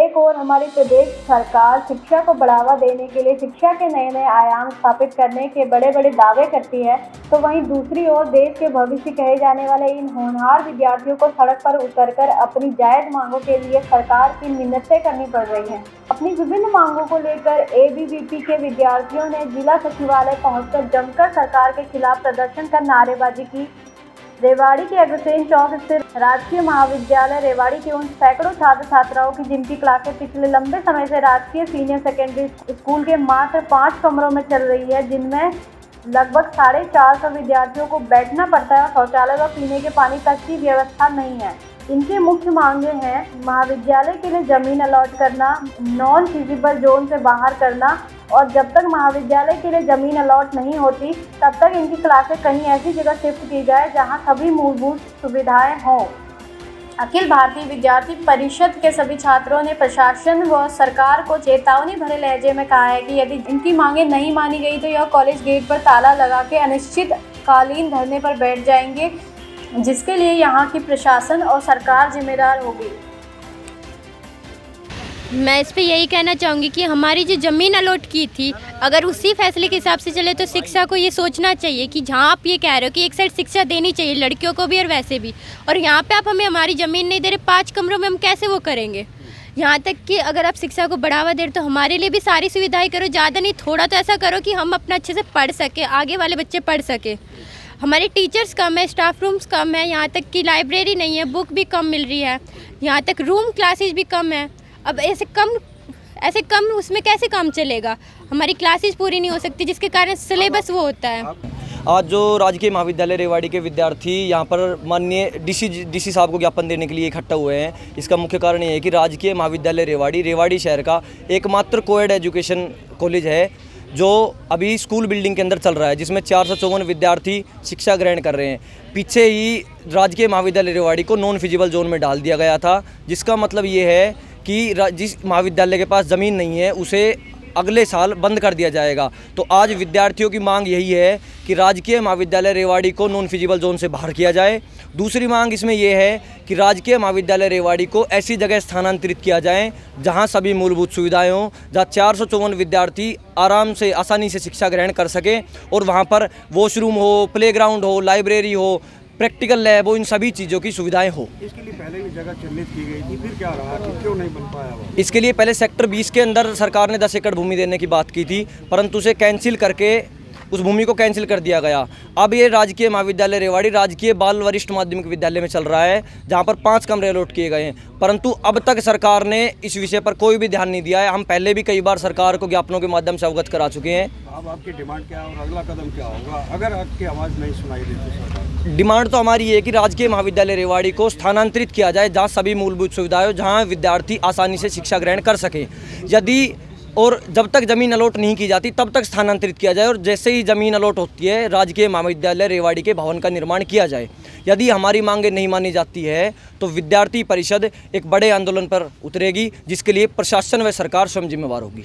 एक ओर हमारी प्रदेश सरकार शिक्षा को बढ़ावा देने के लिए शिक्षा के नए नए आयाम स्थापित करने के बड़े बड़े दावे करती है, तो वहीं दूसरी ओर देश के भविष्य कहे जाने वाले इन होनहार विद्यार्थियों को सड़क पर उतरकर अपनी जायज मांगों के लिए सरकार की मिन्नतें करनी पड़ रही हैं। अपनी विभिन्न मांगों को लेकर एबीवीपी के विद्यार्थियों ने जिला सचिवालय पहुंचकर जमकर सरकार के खिलाफ प्रदर्शन कर नारेबाजी की। रेवाड़ी के अग्रसेन चौक स्थित राजकीय महाविद्यालय रेवाड़ी के उन सैकड़ों छात्र छात्राओं की जिनकी क्लासें पिछले लंबे समय से राजकीय सीनियर सेकेंडरी स्कूल के मात्र 5 कमरों में चल रही है, जिनमें लगभग 450 विद्यार्थियों को बैठना पड़ता है और शौचालय व पीने के पानी तक की व्यवस्था नहीं है। इनकी मुख्य मांगे हैं महाविद्यालय के लिए जमीन अलॉट करना, नॉन फिजिबल जोन से बाहर करना और जब तक महाविद्यालय के लिए ज़मीन अलॉट नहीं होती तब तक इनकी क्लासें कहीं ऐसी जगह शिफ्ट की जाए जहां सभी मूलभूत सुविधाएं हों। अखिल भारतीय विद्यार्थी परिषद के सभी छात्रों ने प्रशासन व सरकार को चेतावनी भरे लहजे में कहा है कि यदि इनकी मांगें नहीं मानी गई तो यह कॉलेज गेट पर ताला लगा के अनिश्चितकालीन धरने पर बैठ जाएंगे, जिसके लिए यहाँ की प्रशासन और सरकार जिम्मेदार होगी। मैं इस पे यही कहना चाहूँगी कि हमारी जो ज़मीन अलॉट की थी, अगर उसी फैसले के हिसाब से चले तो शिक्षा को ये सोचना चाहिए कि जहाँ आप ये कह रहे हो कि एक साइड शिक्षा देनी चाहिए लड़कियों को भी और वैसे भी, और यहाँ पे आप हमें हमारी ज़मीन नहीं दे रहे, 5 कमरों में हम कैसे वो करेंगे। यहाँ तक कि अगर आप शिक्षा को बढ़ावा दे रहे तो हमारे लिए भी सारी सुविधाएँ करो, ज़्यादा नहीं थोड़ा तो ऐसा करो कि हम अपना अच्छे से पढ़ सकें, आगे वाले बच्चे पढ़ सकें। हमारे टीचर्स कम है, स्टाफ रूम्स कम है, यहाँ तक कि लाइब्रेरी नहीं है, बुक भी कम मिल रही है, यहाँ तक रूम क्लासेस भी कम है। अब ऐसे कम उसमें कैसे काम चलेगा, हमारी क्लासेस पूरी नहीं हो सकती, जिसके कारण सिलेबस वो होता है। आज जो राजकीय महाविद्यालय रेवाड़ी के विद्यार्थी यहाँ पर माननीय डीसी साहब को ज्ञापन देने के लिए इकट्ठा हुए हैं, इसका मुख्य कारण ये है कि राजकीय महाविद्यालय रेवाड़ी शहर का एकमात्र कोएड एजुकेशन कॉलेज है जो अभी स्कूल बिल्डिंग के अंदर चल रहा है, जिसमें 454 विद्यार्थी शिक्षा ग्रहण कर रहे हैं। पीछे ही राजकीय महाविद्यालय रेवाड़ी को नॉन फिजिबल जोन में डाल दिया गया था, जिसका मतलब ये है कि जिस महाविद्यालय के पास ज़मीन नहीं है उसे अगले साल बंद कर दिया जाएगा। तो आज विद्यार्थियों की मांग यही है कि राजकीय महाविद्यालय रेवाड़ी को नॉन फिजिबल जोन से बाहर किया जाए। दूसरी मांग इसमें यह है कि राजकीय महाविद्यालय रेवाड़ी को ऐसी जगह स्थानांतरित किया जाए जहां सभी मूलभूत सुविधाएं हों, जहां 454 विद्यार्थी आराम से आसानी से शिक्षा ग्रहण कर सकें और वहां पर वॉशरूम हो, प्लेग्राउंड हो, लाइब्रेरी हो, प्रैक्टिकल लैब हो, इन सभी चीज़ों की सुविधाएं हो। इसके लिए पहले भी जगह चिन्हित की गई थी, फिर क्या रहा कि क्यों नहीं बन पाया वो? इसके लिए पहले सेक्टर 20 के अंदर सरकार ने 10 एकड़ भूमि देने की बात की थी, परंतु उसे कैंसिल करके उस भूमि को कैंसिल कर दिया गया। अब ये राजकीय महाविद्यालय रेवाड़ी राजकीय बाल वरिष्ठ माध्यमिक विद्यालय में चल रहा है, जहां पर 5 कमरे अलॉट किए गए हैं, परंतु अब तक सरकार ने इस विषय पर कोई भी ध्यान नहीं दिया है। हम पहले भी कई बार सरकार को ज्ञापनों के माध्यम से अवगत करा चुके हैं। अब आपकी डिमांड क्या है और अगला कदम क्या होगा अगर आपकी आवाज़ नहीं सुनाई देती सरकार? डिमांड तो हमारी ये है कि राजकीय महाविद्यालय रेवाड़ी को स्थानांतरित किया जाए जहाँ सभी मूलभूत सुविधाएं हो, जहाँ विद्यार्थी आसानी से शिक्षा ग्रहण कर सकें। यदि और जब तक ज़मीन अलॉट नहीं की जाती तब तक स्थानांतरित किया जाए और जैसे ही ज़मीन अलॉट होती है राजकीय महाविद्यालय रेवाड़ी के भवन का निर्माण किया जाए। यदि हमारी मांगें नहीं मानी जाती है तो विद्यार्थी परिषद एक बड़े आंदोलन पर उतरेगी, जिसके लिए प्रशासन व सरकार स्वयं जिम्मेवार होगी।